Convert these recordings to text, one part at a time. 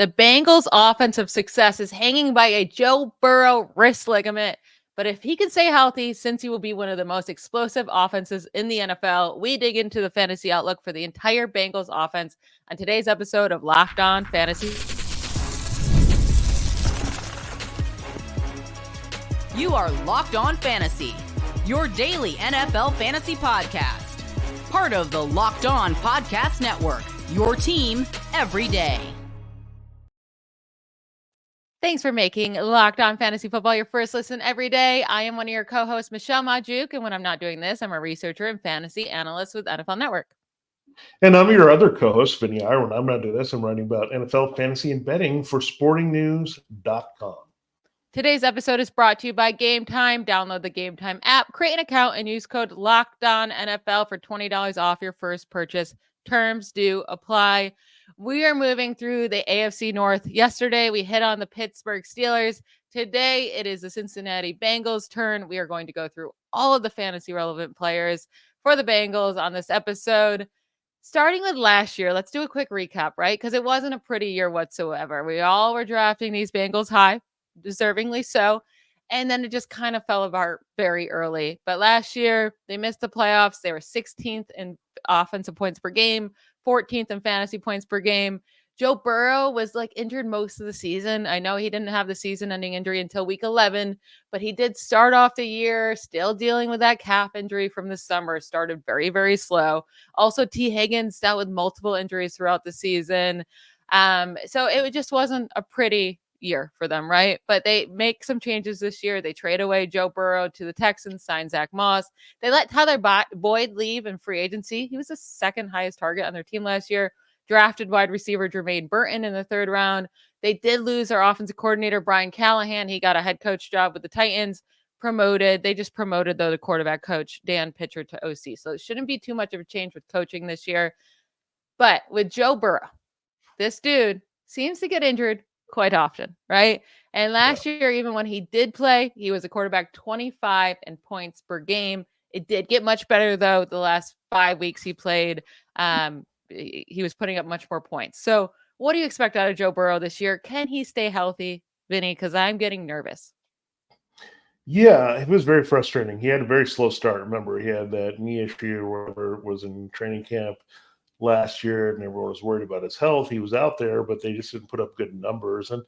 The Bengals' offensive success is hanging by a Joe Burrow wrist ligament. But if he can stay healthy, since he will be one of the most explosive offenses in the NFL, we dig into the fantasy outlook for the entire Bengals offense on today's episode of Locked On Fantasy. You are Locked On Fantasy, your daily NFL fantasy podcast. Part of the Locked On Podcast Network, your team every day. Thanks for making Locked On Fantasy Football your first listen every day. I am one of your co-hosts, Michelle Magdziuk, and when I'm not doing this, I'm a researcher and fantasy analyst with NFL Network. And I'm your other co-host, Vinnie Iyer. When I'm not doing this, I'm writing about NFL fantasy and betting for sportingnews.com. Today's episode is brought to you by Game Time. Download the Game Time app, create an account, and use code LOCKEDONNFL for $20 off your first purchase. Terms do apply. We are moving through the AFC North. Yesterday, we hit on the Pittsburgh Steelers. Today, it is the Cincinnati Bengals' turn. We are going to go through all of the fantasy relevant players for the Bengals on this episode. Starting with last year, let's do a quick recap, right? Because it wasn't a pretty year whatsoever. We all were drafting these Bengals high, deservingly so. And then it just kind of fell apart very early. But last year, they missed the playoffs. They were 16th in offensive points per game, 14th in fantasy points per game. Joe Burrow was injured most of the season. I know he didn't have the season-ending injury until week 11, but he did start off the year still dealing with that calf injury from the summer. Started very, very slow. Also, T. Higgins dealt with multiple injuries throughout the season. So it just wasn't a pretty year for them, right? But they make some changes this year. They trade away Joe Burrow to the Texans, sign Zack Moss. They let Tyler Boyd leave in free agency. He was the second highest target on their team last year. Drafted wide receiver Jermaine Burton in the third round. They did lose their offensive coordinator, Brian Callahan. He got a head coach job with the Titans. Promoted. They just promoted, though, the quarterback coach, Dan Pitcher, to OC. So it shouldn't be too much of a change with coaching this year. But with Joe Burrow, this dude seems to get injured quite often, right? And last year, even when he did play, he was a quarterback 25 in points per game. It did get much better, though. The last 5 weeks he played, he was putting up much more points. So what do you expect out of Joe Burrow this year? Can he stay healthy, Vinny? Because I'm getting nervous. Yeah, it was very frustrating. He had a very slow start. Remember, he had that knee issue where it was in training camp last year, and everyone was worried about his health. He was out there, but they just didn't put up good numbers. And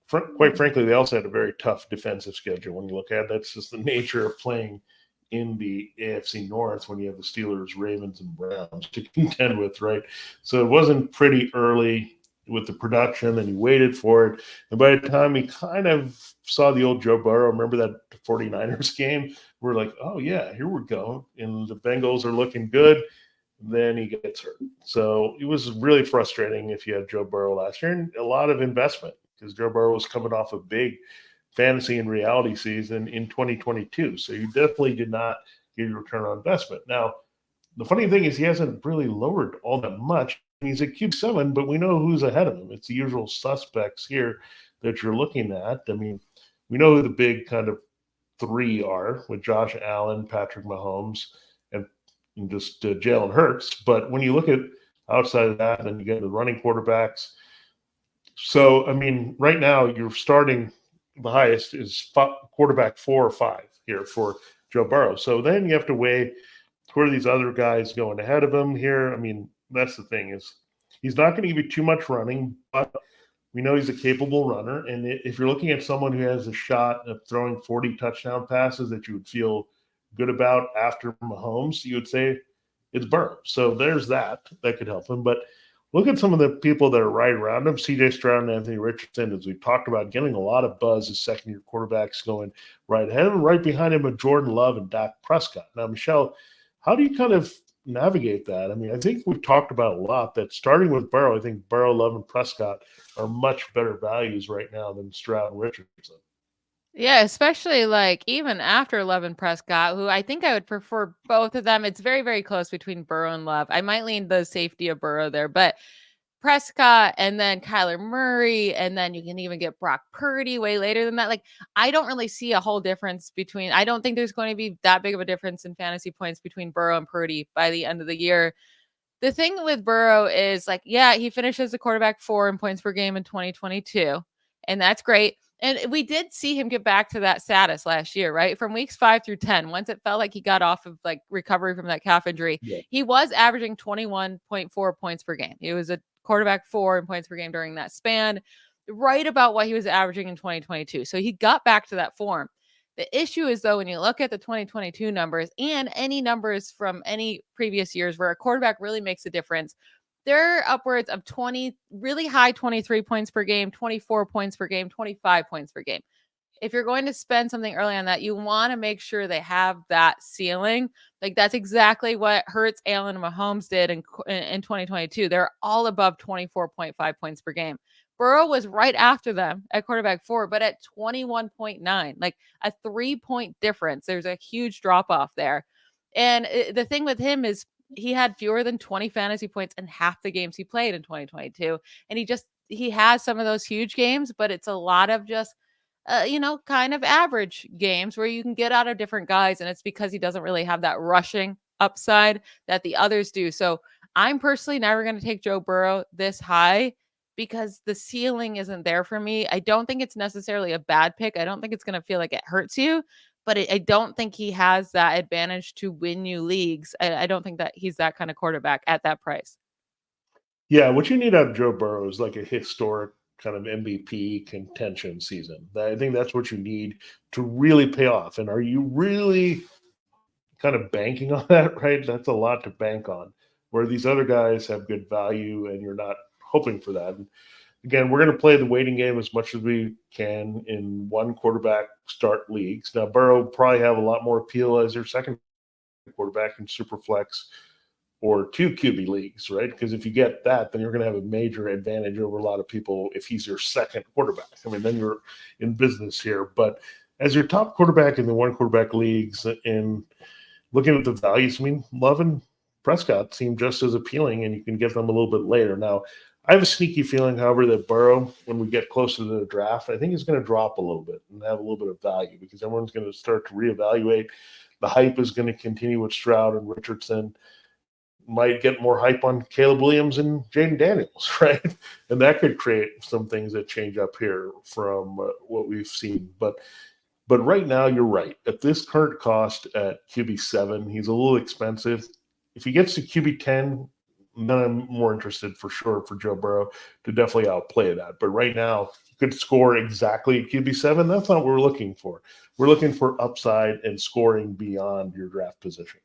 quite frankly, they also had a very tough defensive schedule. When you look at it, that's just the nature of playing in the AFC North when you have the Steelers, Ravens, and Browns to contend with, right? So it wasn't pretty early with the production, and he waited for it. And by the time he kind of saw the old Joe Burrow, remember that 49ers game? We're like, oh, yeah, here we go. And the Bengals are looking good. Then he gets hurt. So it was really frustrating if you had Joe Burrow last year, and a lot of investment because Joe Burrow was coming off a big fantasy and reality season in 2022. So you definitely did not get your return on investment. Now, the funny thing is he hasn't really lowered all that much. He's at Q7, but we know who's ahead of him. It's the usual suspects here that you're looking at. I mean, we know who the big kind of three are with Josh Allen, Patrick Mahomes, and just Jalen Hurts. But when you look at outside of that, then you get the running quarterbacks. So, I mean, right now you're starting the highest is quarterback 4 or 5 here for Joe Burrow. So then you have to weigh who are these other guys going ahead of him here. I mean, that's the thing is he's not going to give you too much running, but we know he's a capable runner. And if you're looking at someone who has a shot of throwing 40 touchdown passes that you would feel good about after Mahomes, you would say it's Burrow. So there's that could help him. But look at some of the people that are right around him. C.J. Stroud and Anthony Richardson, as we've talked about, getting a lot of buzz as second-year quarterbacks going right ahead of him. Right behind him are Jordan Love and Dak Prescott. Now, Michelle, how do you kind of navigate that? I mean, I think we've talked about a lot that starting with Burrow, I think Burrow, Love, and Prescott are much better values right now than Stroud and Richardson. Yeah, especially even after Love and Prescott, who I think I would prefer both of them. It's very, very close between Burrow and Love. I might lean the safety of Burrow there, but Prescott and then Kyler Murray, and then you can even get Brock Purdy way later than that. I don't really see a whole difference I don't think there's going to be that big of a difference in fantasy points between Burrow and Purdy by the end of the year. The thing with Burrow is like, yeah, he finished as a quarterback 4 in points per game in 2022, and that's great. And we did see him get back to that status last year, right? From weeks 5 through 10, once it felt like he got off of like recovery from that calf injury, Yeah. he was averaging 21.4 points per game. He was a quarterback 4 in points per game during that span, right about what he was averaging in 2022. So he got back to that form. The issue is, though, when you look at the 2022 numbers and any numbers from any previous years where a quarterback really makes a difference, they're upwards of 20, really high 23 points per game, 24 points per game, 25 points per game. If you're going to spend something early on that, you want to make sure they have that ceiling. Like that's exactly what Hurts, Allen, and Mahomes did in 2022. They're all above 24.5 points per game. Burrow was right after them at quarterback 4, but at 21.9, like a 3-point difference. There's a huge drop off there. And the thing with him is he had fewer than 20 fantasy points in half the games he played in 2022. And he has some of those huge games, but it's a lot of just kind of average games where you can get out of different guys. And it's because he doesn't really have that rushing upside that the others do. So I'm personally never going to take Joe Burrow this high because the ceiling isn't there for me. I don't think it's necessarily a bad pick. I don't think it's going to feel like it hurts you, but I don't think he has that advantage to win you leagues. I don't think that he's that kind of quarterback at that price. Yeah, what you need out of Joe Burrow is like a historic kind of MVP contention season. I think that's what you need to really pay off. And are you really kind of banking on that, right? That's a lot to bank on, where these other guys have good value and you're not hoping for that. And again, we're going to play the waiting game as much as we can in one quarterback start leagues. Now, Burrow will probably have a lot more appeal as your second quarterback in Superflex or 2 QB leagues, right? Because if you get that, then you're going to have a major advantage over a lot of people if he's your second quarterback. I mean, then you're in business here. But as your top quarterback in the one quarterback leagues and looking at the values, I mean, Love and Prescott seem just as appealing, and you can get them a little bit later. Now, I have a sneaky feeling, however, that Burrow, when we get closer to the draft, I think he's going to drop a little bit and have a little bit of value because everyone's going to start to reevaluate. The hype is going to continue with Stroud and Richardson. Might get more hype on Caleb Williams and Jaden Daniels, right? And that could create some things that change up here from what we've seen. But right now, you're right. At this current cost at QB7, he's a little expensive. If he gets to QB10, then I'm more interested for sure for Joe Burrow to definitely outplay that. But right now, you could score exactly at QB7. That's not what we're looking for. We're looking for upside and scoring beyond your draft position.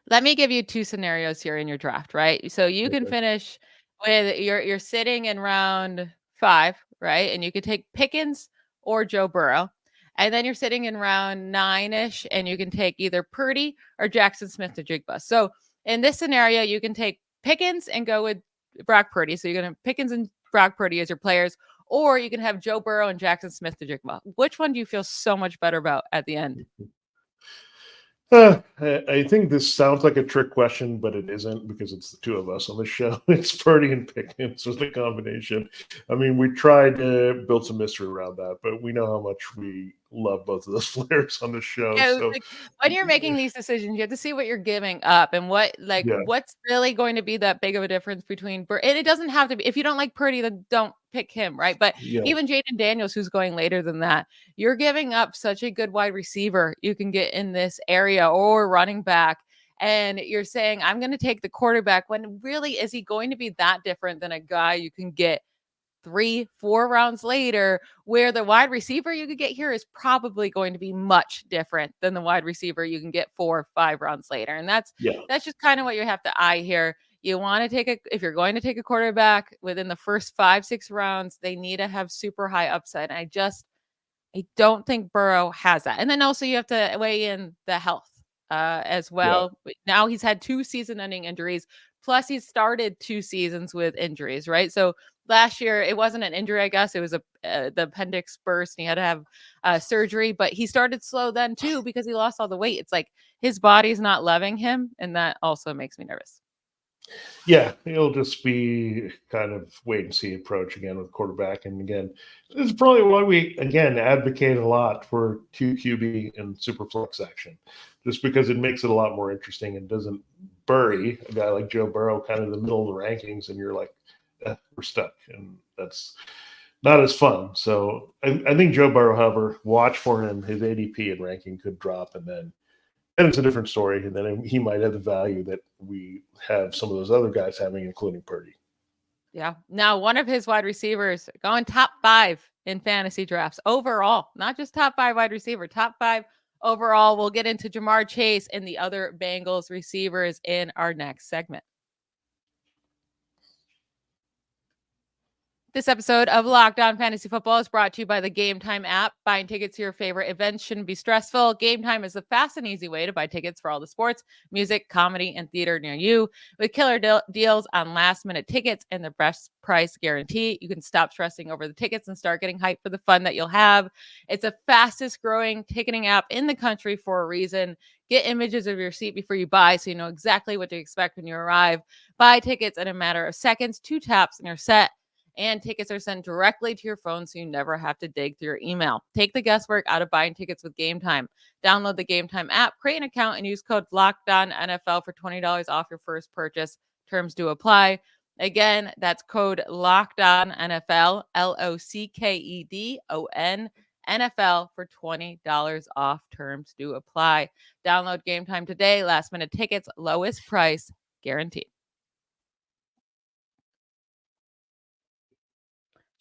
Let me give you 2 scenarios here in your draft, right? So you can finish with you're sitting in round 5, right? And you could take Pickens or Joe Burrow. And then you're sitting in round 9-ish and you can take either Purdy or Jackson Smith-Njigba. So in this scenario, you can take Pickens and go with Brock Purdy. So you're going to have Pickens and Brock Purdy as your players, or you can have Joe Burrow and Jackson Smith-Njigba. Which one do you feel so much better about at the end? I think this sounds like a trick question, but it isn't because it's the two of us on the show. It's Purdy and Pickens was the combination. I mean, we tried to build some mystery around that, but we know how much we love both of those players on the show. Yeah, so like, when you're making these decisions, you have to see what you're giving up and what's really going to be that big of a difference between and it doesn't have to be. If you don't like Purdy, then don't pick him, right? But even Jaden Daniels, who's going later than that, you're giving up such a good wide receiver you can get in this area or running back. And you're saying, I'm going to take the quarterback when really, is he going to be that different than a guy you can get 3-4 rounds later, where the wide receiver you could get here is probably going to be much different than the wide receiver you can get 4 or 5 rounds later. And that's just kind of what you have to eye here. You want to if you're going to take a quarterback within the first 5-6 rounds, they need to have super high upside. And I don't think Burrow has that. And then also you have to weigh in the health as well. Now he's had 2 season-ending injuries, plus he's started 2 seasons with injuries, right? So last year, it wasn't an injury, I guess. It was the appendix burst, and he had to have surgery. But he started slow then, too, because he lost all the weight. It's like his body's not loving him, and that also makes me nervous. Yeah, it'll just be kind of wait and see approach again with quarterback. And again, this is probably why we, again, advocate a lot for 2 QB and super flex action, just because it makes it a lot more interesting and doesn't bury a guy like Joe Burrow kind of in the middle of the rankings, and you're like, we're stuck. And that's not as fun. So I think Joe Burrow, however, watch for him. His ADP and ranking could drop, and then it's a different story. And then he might have the value that we have some of those other guys having, including Purdy. Yeah. Now, one of his wide receivers going top 5 in fantasy drafts overall, not just top 5 wide receiver, top 5 overall. We'll get into Jamar Chase and the other Bengals receivers in our next segment. This episode of Locked On Fantasy Football is brought to you by the Game Time app. Buying tickets to your favorite events shouldn't be stressful. Game Time is the fast and easy way to buy tickets for all the sports, music, comedy, and theater near you. With killer deals on last-minute tickets and the best price guarantee, you can stop stressing over the tickets and start getting hyped for the fun that you'll have. It's the fastest-growing ticketing app in the country for a reason. Get images of your seat before you buy so you know exactly what to expect when you arrive. Buy tickets in a matter of seconds, 2 taps, and you're set. And tickets are sent directly to your phone so you never have to dig through your email. Take the guesswork out of buying tickets with Game Time. Download the Game Time app, create an account, and use code LOCKEDONNFL for $20 off your first purchase. Terms do apply. Again, that's code LOCKEDONNFL, LOCKEDON, NFL for $20 off. Terms do apply. Download Game Time today. Last minute tickets, lowest price guaranteed.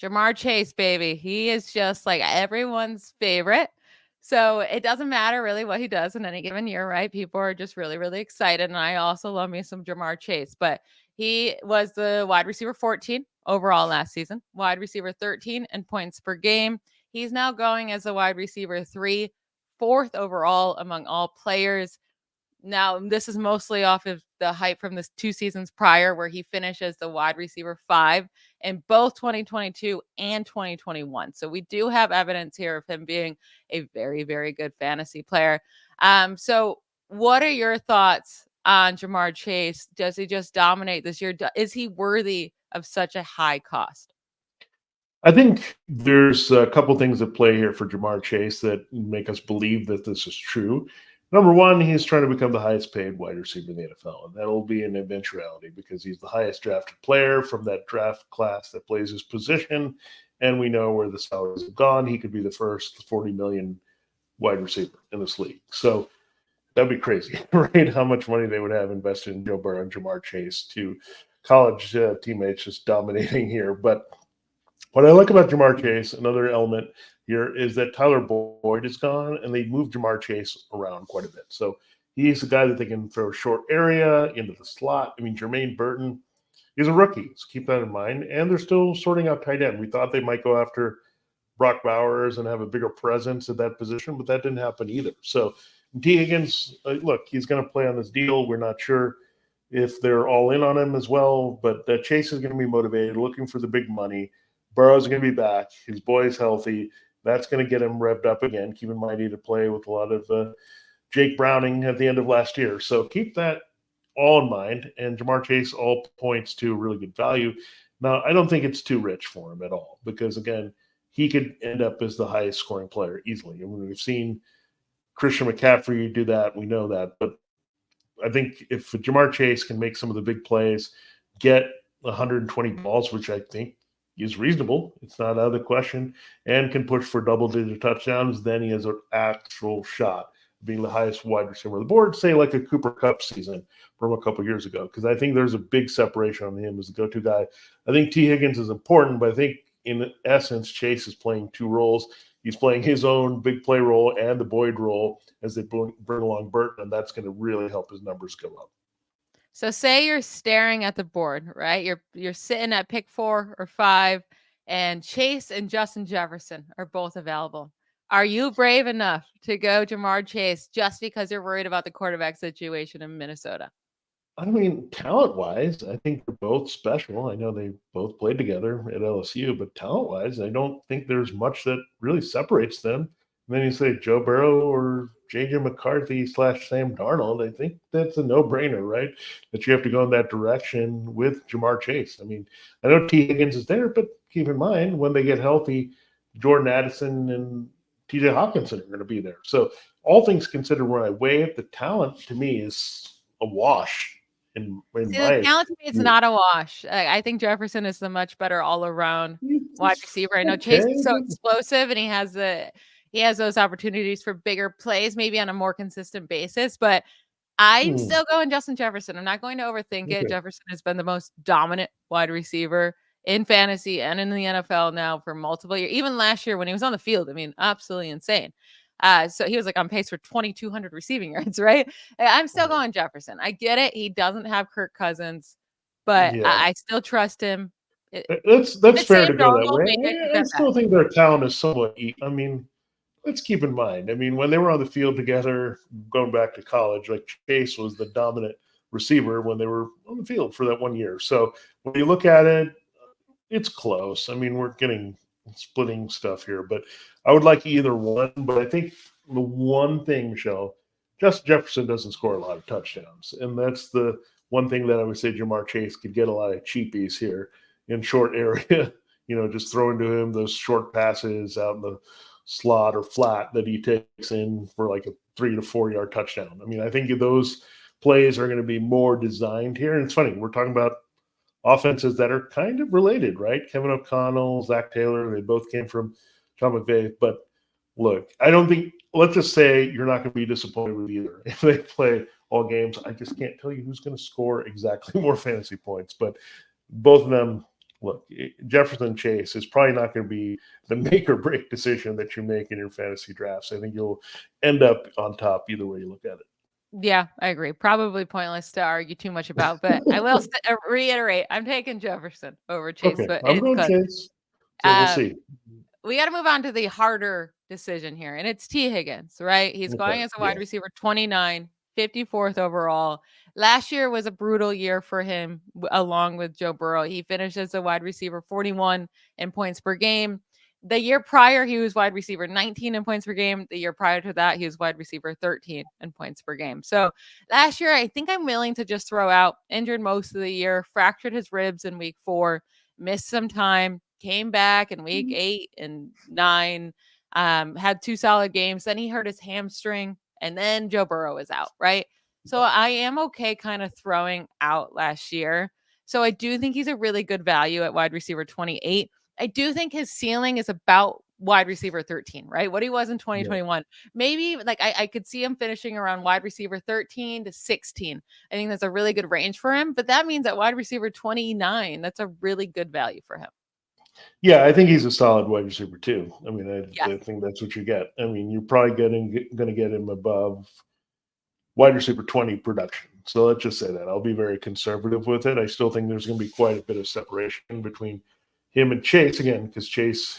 Jamar Chase, baby. He is just like everyone's favorite. So it doesn't matter really what he does in any given year, right? People are just really, really excited. And I also love me some Jamar Chase. But he was the wide receiver 14 overall last season, wide receiver 13 in points per game. He's now going as a wide receiver 3, 4th overall among all players. Now, this is mostly off of the hype from the 2 seasons prior where he finished as the wide receiver 5 in both 2022 and 2021. So we do have evidence here of him being a very, very good fantasy player. So what are your thoughts on Jamar Chase? Does he just dominate this year? Is he worthy of such a high cost? I think there's a couple things at play here for Jamar Chase that make us believe that this is true. Number one, he's trying to become the highest paid wide receiver in the NFL, and that'll be an eventuality because he's the highest drafted player from that draft class that plays his position, and we know where the salaries have gone. He could be the first 40 million wide receiver in this league. So that'd be crazy, right? How much money they would have invested in Joe Burrow and Jamar Chase, two college teammates just dominating here. But what I like about Jamar Chase, another element here, is that Tyler Boyd is gone, and they moved Jamar Chase around quite a bit. So he's a guy that they can throw a short area into the slot. I mean, Jermaine Burton, he's a rookie, so keep that in mind. And they're still sorting out tight end. We thought they might go after Brock Bowers and have a bigger presence at that position, but that didn't happen either. So T. Higgins, look, he's going to play on this deal. We're not sure if they're all in on him as well, but Chase is going to be motivated, looking for the big money. Burrow's going to be back. His boy's healthy. That's going to get him revved up again. Keep in mind, he had to play with a lot of Jake Browning at the end of last year. So keep that all in mind. And Jamar Chase all points to really good value. Now, I don't think it's too rich for him at all because, again, he could end up as the highest scoring player easily. I mean, we've seen Christian McCaffrey do that. We know that. But I think if Jamar Chase can make some of the big plays, get 120 balls, which I think is reasonable, it's not out of the question, and can push for double-digit touchdowns, then he has an actual shot of being the highest wide receiver on the board, say like a Cooper Kupp season from a couple years ago, because I think there's a big separation on him as the go-to guy. I think T. Higgins is important, but I think in essence, Chase is playing 2 roles. He's playing his own big play role and the Boyd role as they bring along Burton, and that's going to really help his numbers go up. So say you're staring at the board, right? You're sitting at pick 4 or 5, and Chase and Justin Jefferson are both available. Are you brave enough to go Jamar Chase just because you're worried about the quarterback situation in Minnesota? I mean, talent-wise, I think they're both special. I know they both played together at LSU, but talent-wise, I don't think there's much that really separates them. And then you say Joe Burrow or J.J. McCarthy / Sam Darnold. I think that's a no-brainer, right? That you have to go in that direction with Jamar Chase. I mean, I know T. Higgins is there, but keep in mind when they get healthy, Jordan Addison and T.J. Hawkinson are going to be there. So all things considered, when I weigh it, the talent to me is a wash in See, my the talent to me, it's view. not a wash. I think Jefferson is the much better all-around wide receiver. I know Chase Okay, is so but explosive, and he has those opportunities for bigger plays, maybe on a more consistent basis. But I'm still going Justin Jefferson. I'm not going to overthink it. okay. Jefferson has been the most dominant wide receiver in fantasy and in the NFL now for multiple years. Even last year when he was on the field, I mean, absolutely insane. So he was like on pace for 2,200 receiving yards, right? I'm still going Jefferson. I get it. He doesn't have Kirk Cousins, but Yeah, I still trust him. If that's it's fair Sam to go that Darnold, way. maybe I could I get that. still think their talent is somewhat. I mean, let's keep in mind. I mean, when they were on the field together, going back to college, like Chase was the dominant receiver when they were on the field for that 1 year. So when you look at it, it's close. I mean, we're getting splitting stuff here, but I would like either one. But I think the one thing, Michelle, Justin Jefferson doesn't score a lot of touchdowns, and that's the one thing that I would say Jamar Chase could get a lot of cheapies here in short area. Just throwing to him those short passes out in the slot or flat that he takes in for like a 3 to 4 yard touchdown. I mean, I think those plays are going to be more designed here. And it's funny, we're talking about offenses that are kind of related, right? Kevin O'Connell, Zach Taylor, they both came from Sean McVay. But look, I don't think, let's just say you're not going to be disappointed with either. If they play all games, I just can't tell you who's going to score exactly more fantasy points. But both of them, look, Jefferson Chase is probably not going to be the make or break decision that you make in your fantasy drafts. I think you'll end up on top either way you look at it. Yeah, I agree. Probably pointless to argue too much about, but I will reiterate, I'm taking Jefferson over Chase, Okay, but I'm it's going close. Chase. So we'll Um, see. we got to move on to the harder decision here, and it's T. Higgins, right? He's Okay, going as a yeah. wide receiver 29, 54th overall. Last year was a brutal year for him, along with Joe Burrow. He finished as a wide receiver 41 in points per game. The year prior, he was wide receiver 19 in points per game. The year prior to that, he was wide receiver 13 in points per game. So last year, I think I'm willing to just throw out injured most of the year, fractured his ribs in week 4, missed some time, came back in week 8 and 9, had 2 solid games. Then he hurt his hamstring, and then Joe Burrow is out, right? So I am okay kind of throwing out last year. So I do think he's a really good value at wide receiver 28. I do think his ceiling is about wide receiver 13, right? What he was in Yeah. 2021. Maybe like I could see him finishing around wide receiver 13 to 16. I think that's a really good range for him, but that means at wide receiver 29, that's a really good value for him. Yeah, I think he's a solid wide receiver too. I mean, Yes. I think that's what you get. I mean, you're probably going to get him above wide receiver 20 production. So let's just say that. I'll be very conservative with it. I still think there's going to be quite a bit of separation between him and Chase again, because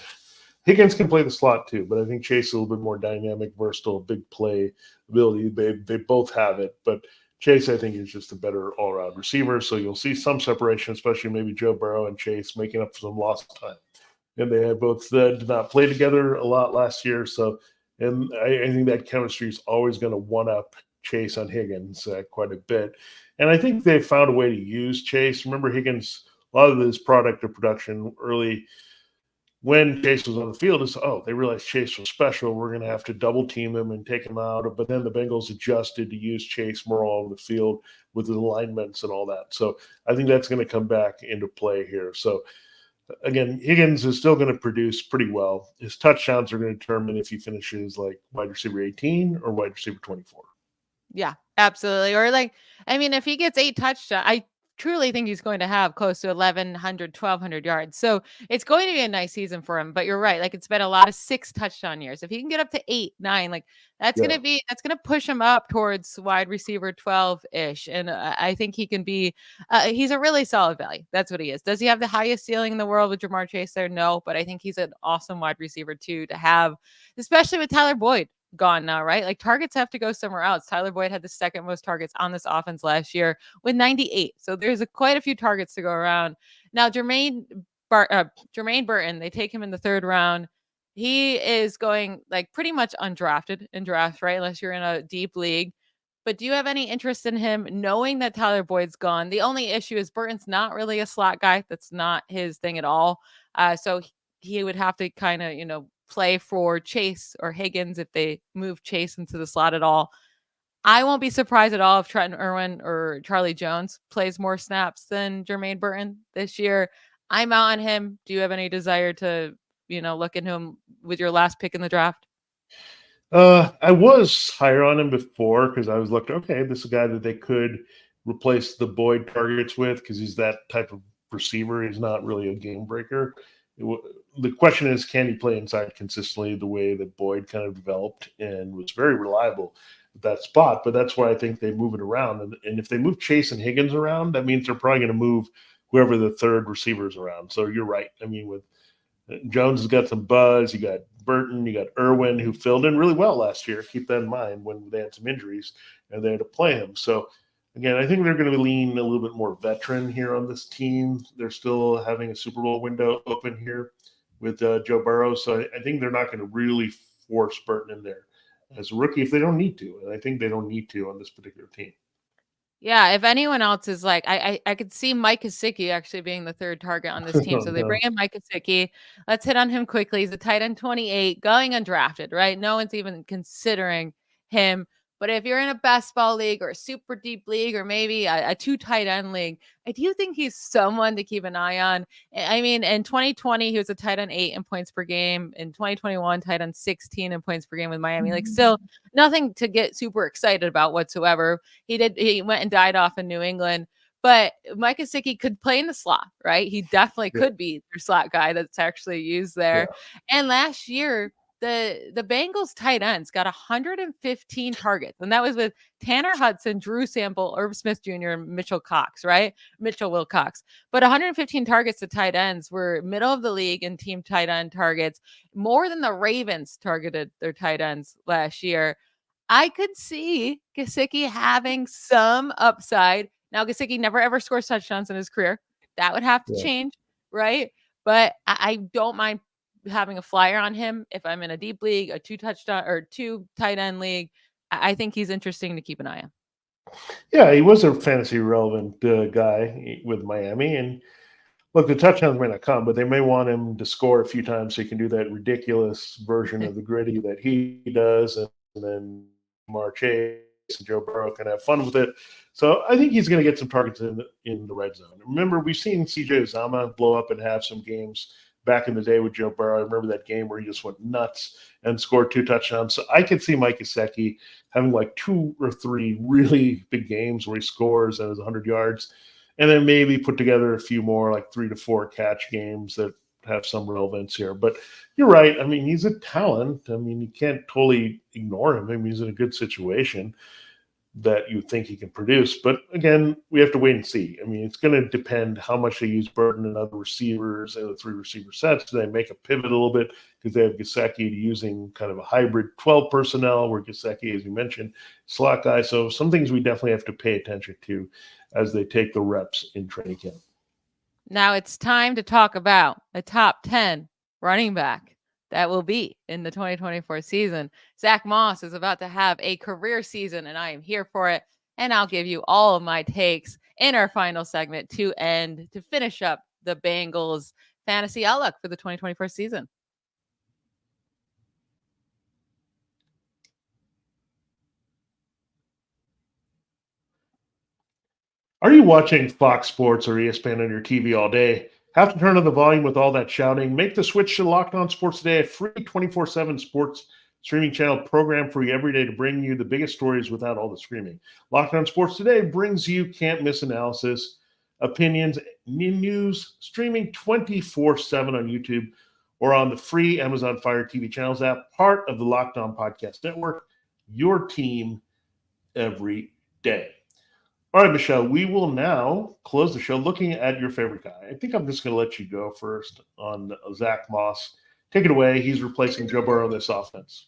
Higgins can play the slot too, but I think Chase is a little bit more dynamic, versatile, big play ability. They both have it, but Chase, I think, is just a better all-around receiver. So you'll see some separation, especially maybe Joe Burrow and Chase making up for some lost time. And they have both did not play together a lot last year. So, and I think that chemistry is always going to one-up Chase on Higgins quite a bit. And I think they've found a way to use Chase. Remember, Higgins, a lot of his product of production early when Chase was on the field is, they realized Chase was special. We're going to have to double team him and take him out. But then the Bengals adjusted to use Chase more all over the field with the alignments and all that. So I think that's going to come back into play here. So again, Higgins is still going to produce pretty well. His touchdowns are going to determine if he finishes like wide receiver 18 or wide receiver 24. Yeah, absolutely. Or like, I mean, if he gets 8 touchdowns, I truly think he's going to have close to 1,100, 1,200 yards. So it's going to be a nice season for him. But you're right. Like, it's been a lot of 6 touchdown years. If he can get up to 8, 9, like that's Yeah. that's going to push him up towards wide receiver 12 ish. And I think he can be, he's a really solid value. That's what he is. Does he have the highest ceiling in the world with Jamar Chase there? No, but I think he's an awesome wide receiver too to have, especially with Tyler Boyd gone now, right? Like targets have to go somewhere else. Tyler Boyd had the second most targets on this offense last year with 98. So there's quite a few targets to go around. Now, Jermaine Burton, they take him in the 3rd round. He is going like pretty much undrafted in drafts, right? Unless you're in a deep league. But do you have any interest in him knowing that Tyler Boyd's gone? The only issue is Burton's not really a slot guy. That's not his thing at all. So he would have to kind of, play for Chase or Higgins if they move Chase into the slot at all. I won't be surprised at all if Trenton Irwin or Charlie Jones plays more snaps than Jermaine Burton this year. I'm out on him. Do you have any desire to, look into him with your last pick in the draft? I was higher on him before because I was looking, okay, this is a guy that they could replace the Boyd targets with because he's that type of receiver. He's not really a game breaker. The question is, can he play inside consistently the way that Boyd kind of developed and was very reliable at that spot? But that's why I think they move it around. And if they move Chase and Higgins around, that means they're probably going to move whoever the third receiver is around. So you're right. I mean, with Jones has got some buzz. You got Burton, you got Irwin, who filled in really well last year. Keep that in mind when they had some injuries and they had to play him. So, again, I think they're going to lean a little bit more veteran here on this team. They're still having a Super Bowl window open here with Joe Burrow. So I think they're not going to really force Burton in there as a rookie if they don't need to. And I think they don't need to on this particular team. Yeah, if anyone else is like, I could see Mike Gesicki actually being the third target on this team. So they bring in Mike Gesicki. Let's hit on him quickly. He's a tight end 28, going undrafted, right? No one's even considering him. But if you're in a best ball league or a super deep league or maybe a two tight end league, I do think he's someone to keep an eye on. I mean, in 2020, he was a tight end 8 in points per game. In 2021, tight end 16 in points per game with Miami. Like, still nothing to get super excited about whatsoever. He went and died off in New England. But Mike Gesicki could play in the slot, right? He definitely could be their slot guy that's actually used there. Yeah. And last year, the Bengals tight ends got 115 targets, and that was with Tanner Hudson, Drew Sample, Irv Smith Jr., and Mitchell Wilcox. But 115 targets to tight ends were middle of the league in team tight end targets, more than the Ravens targeted their tight ends last year. I could see Gesicki having some upside. Now, Gesicki never ever scores touchdowns in his career. That would have to change, right? But I don't mind having a flyer on him if I'm in a deep league, a 2 touchdown or 2 tight end league. I think he's interesting to keep an eye on. Yeah, he was a fantasy relevant guy with Miami. And look, the touchdowns may not come, but they may want him to score a few times so he can do that ridiculous version of the gritty that he does. And then Chase and Joe Burrow can have fun with it. So I think he's going to get some targets in the red zone. Remember, we've seen CJ Uzomah blow up and have some games back in the day with Joe Burrow. I remember that game where he just went nuts and scored 2 touchdowns. So I could see Mike Gesicki having like 2 or 3 really big games where he scores and has 100 yards, and then maybe put together a few more like 3 to 4 catch games that have some relevance here. But you're right. I mean, he's a talent. I mean, you can't totally ignore him. I mean, he's in a good situation that you think he can produce. But again, we have to wait and see. I mean, it's going to depend how much they use Burton and other receivers and the 3 receiver sets. Do they make a pivot a little bit because they have Gesicki to using kind of a hybrid 12 personnel where Gesicki, as you mentioned, slot guy. So some things we definitely have to pay attention to as they take the reps in training camp. Now it's time to talk about a top 10 running back that will be in the 2024 season. Zack Moss is about to have a career season, and I am here for it. And I'll give you all of my takes in our final segment to finish up the Bengals fantasy outlook for the 2024 season. Are you watching Fox Sports or ESPN on your TV all day? Have to turn on the volume with all that shouting? Make the switch to Locked On Sports Today, a free 24/7 sports streaming channel program for you every day to bring you the biggest stories without all the screaming. Locked On Sports Today brings you can't miss analysis, opinions, news, streaming 24/7 on YouTube or on the free Amazon Fire TV channels app, part of the Locked On Podcast Network, your team every day. All right, Michelle, we will now close the show looking at your favorite guy. I think I'm just going to let you go first on Zack Moss. Take it away. He's replacing Joe Burrow in this offense.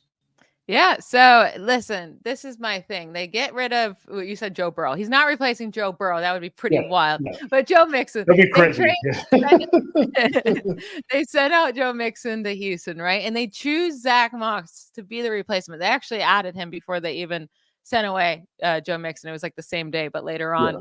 Yeah, so listen, this is my thing. They get rid of, you said Joe Burrow. He's not replacing Joe Burrow. That would be pretty wild. Yeah. But Joe Mixon. That'd be crazy. They sent out Joe Mixon to Houston, right? And they choose Zack Moss to be the replacement. They actually added him before they even sent away Joe Mixon. It was like the same day, but later on. Yeah.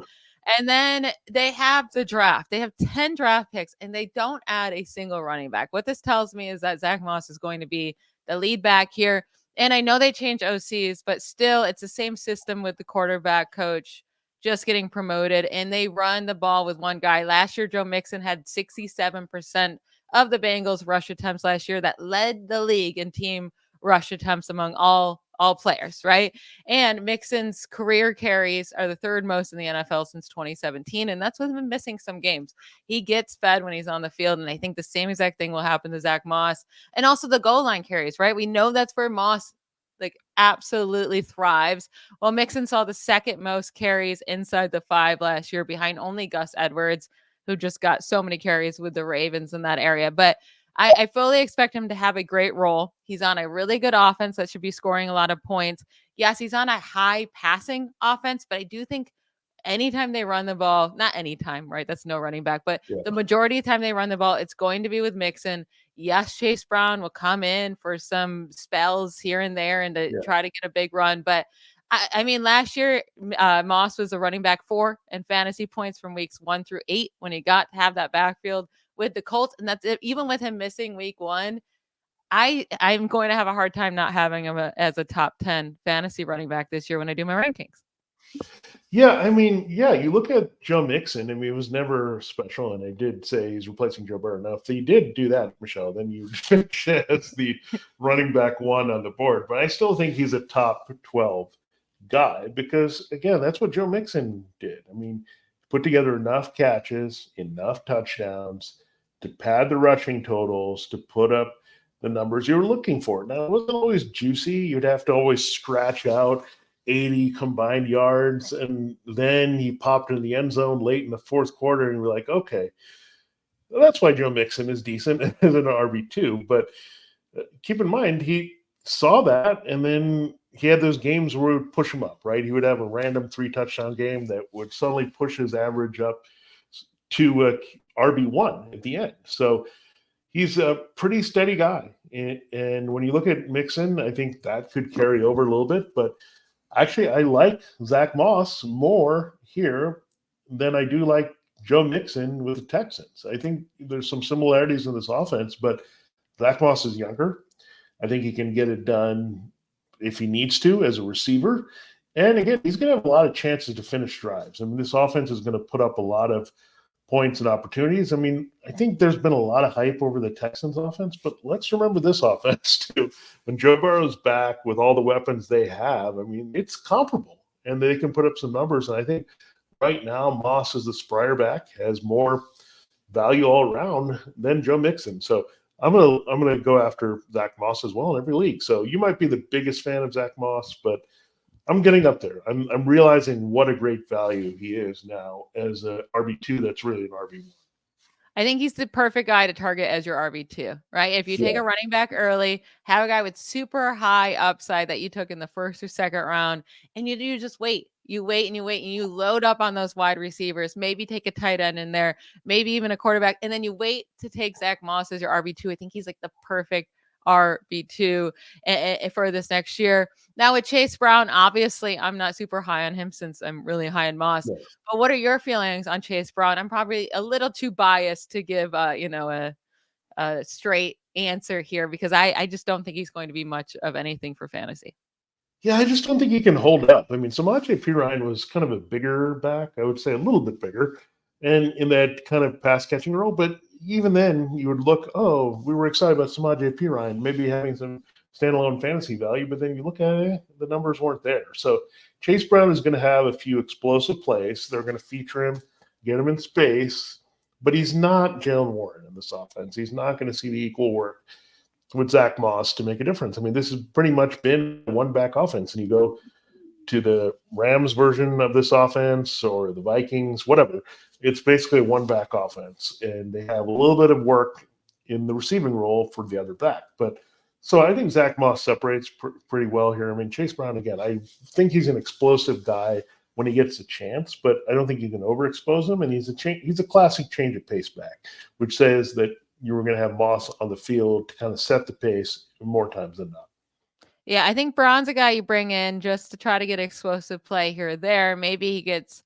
And then they have the draft. They have 10 draft picks, and they don't add a single running back. What this tells me is that Zack Moss is going to be the lead back here. And I know they change OCs, but still it's the same system with the quarterback coach just getting promoted, and they run the ball with one guy. Last year, Joe Mixon had 67% of the Bengals rush attempts last year. That led the league in team rush attempts among all players, right? And Mixon's career carries are the third most in the NFL since 2017, and that's with him missing some games. He gets fed when he's on the field, and I think the same exact thing will happen to Zack Moss. And also the goal line carries, right? We know that's where Moss like absolutely thrives. Well, Mixon saw the second most carries inside the 5 last year, behind only Gus Edwards, who just got so many carries with the Ravens in that area. But I fully expect him to have a great role. He's on a really good offense that should be scoring a lot of points. Yes, he's on a high passing offense, but I do think anytime they run the ball, not anytime, right? That's no running back, but the majority of the time they run the ball, it's going to be with Mixon. Yes, Chase Brown will come in for some spells here and there and to try to get a big run. But I mean, last year, Moss was a running back 4 in fantasy points from weeks 1 through 8 when he got to have that backfield with the Colts. And that's it. Even with him missing week 1, I'm going to have a hard time not having him as a top 10 fantasy running back this year when I do my rankings. Yeah, I mean, you look at Joe Mixon. I mean, it was never special, and I did say he's replacing Joe Burrow. Now, if he did do that, Michelle, then you as the running back 1 on the board. But I still think he's a top 12 guy because, again, that's what Joe Mixon did. I mean, put together enough catches, enough touchdowns to pad the rushing totals, to put up the numbers you were looking for. Now, it wasn't always juicy. You'd have to always scratch out 80 combined yards, and then he popped in the end zone late in the fourth quarter, and we're like, okay, well, that's why Joe Mixon is decent as an RB2. But keep in mind, he saw that, and then he had those games where it would push him up, right? He would have a random 3-touchdown game that would suddenly push his average up to RB1 at the end. So he's a pretty steady guy. And when you look at Mixon, I think that could carry over a little bit, but actually, I like Zack Moss more here than I do like Joe Mixon with the Texans. I think there's some similarities in this offense, but Zack Moss is younger. I think he can get it done if he needs to as a receiver. And again, he's going to have a lot of chances to finish drives. I mean, this offense is going to put up a lot of points and opportunities. I mean, I think there's been a lot of hype over the Texans offense, but let's remember this offense too. When Joe Burrow's back with all the weapons they have, I mean, it's comparable and they can put up some numbers. And I think right now Moss is the sprier back, has more value all around than Joe Mixon. So I'm gonna go after Zack Moss as well in every league. So you might be the biggest fan of Zack Moss, but I'm getting up there. I'm realizing what a great value he is now as a RB2 that's really an RB1. I think he's the perfect guy to target as your RB2, right? If you take a running back early, have a guy with super high upside that you took in the first or second round, and you just wait. You wait and you wait and you load up on those wide receivers, maybe take a tight end in there, maybe even a quarterback, and then you wait to take Zack Moss as your RB2. I think he's like the perfect RB2 for this next year. Now with Chase Brown, obviously I'm not super high on him since I'm really high on Moss. Yes. But what are your feelings on Chase Brown? I'm probably a little too biased to give a straight answer here because I just don't think he's going to be much of anything for fantasy. Yeah, I just don't think he can hold up. I mean, Samaje Perine was kind of a bigger back, I would say a little bit bigger, and in that kind of pass catching role. But even then, you would look, oh, we were excited about Samaje Perine, maybe having some standalone fantasy value, but then you look at it, the numbers weren't there. So Chase Brown is going to have a few explosive plays. They're going to feature him, get him in space, but he's not Jalen Warren in this offense. He's not going to see the equal work with Zack Moss to make a difference. I mean, this has pretty much been a one-back offense, and you go to the Rams version of this offense or the Vikings, whatever. It's basically a one-back offense, and they have a little bit of work in the receiving role for the other back. But so I think Zack Moss separates pretty well here. I mean, Chase Brown, again, I think he's an explosive guy when he gets a chance, but I don't think you can overexpose him. And he's a classic change of pace back, which says that you were going to have Moss on the field to kind of set the pace more times than not. Yeah, I think Brown's a guy you bring in just to try to get explosive play here or there. Maybe he gets,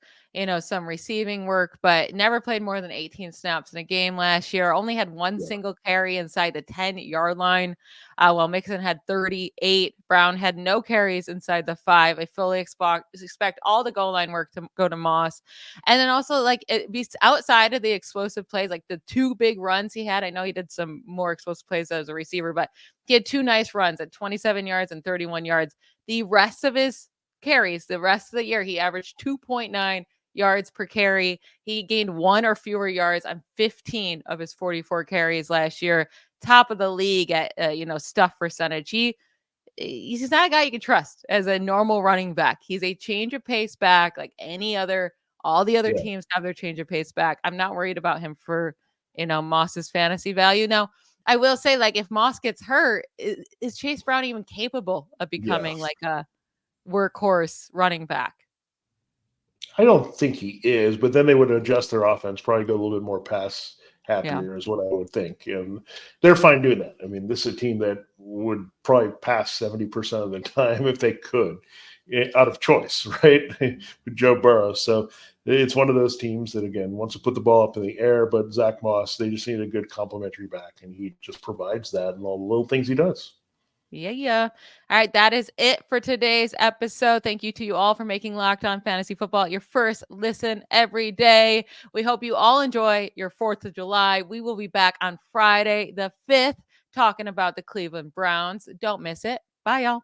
some receiving work, but never played more than 18 snaps in a game last year. Only had one single carry inside the 10-yard line, while Mixon had 38. Brown had no carries inside the 5. I fully expect all the goal line work to go to Moss. And then also, like, it be outside of the explosive plays, like the 2 big runs he had. I know he did some more explosive plays as a receiver, but he had 2 nice runs at 27 yards and 31 yards. The rest of his carries, the rest of the year, he averaged 2.9 yards per carry. He gained 1 or fewer yards on 15 of his 44 carries last year. Top of the league at stuff percentage. He's not a guy you can trust as a normal running back. He's a change of pace back, like all the other teams have their change of pace back. I'm not worried about him for Moss's fantasy value. Now, I will say, like, if Moss gets hurt, is Chase Brown even capable of becoming like a workhorse running back? I don't think he is, but then they would adjust their offense, probably go a little bit more pass happier is what I would think. And they're fine doing that. I mean, this is a team that would probably pass 70% of the time if they could, out of choice, right? With Joe Burrow. So it's one of those teams that, again, wants to put the ball up in the air, but Zack Moss, they just need a good complimentary back, and he just provides that and all the little things he does. Yeah. All right. That is it for today's episode. Thank you to you all for making Locked On Fantasy Football your first listen every day. We hope you all enjoy your 4th of July. We will be back on Friday, the 5th, talking about the Cleveland Browns. Don't miss it. Bye, y'all.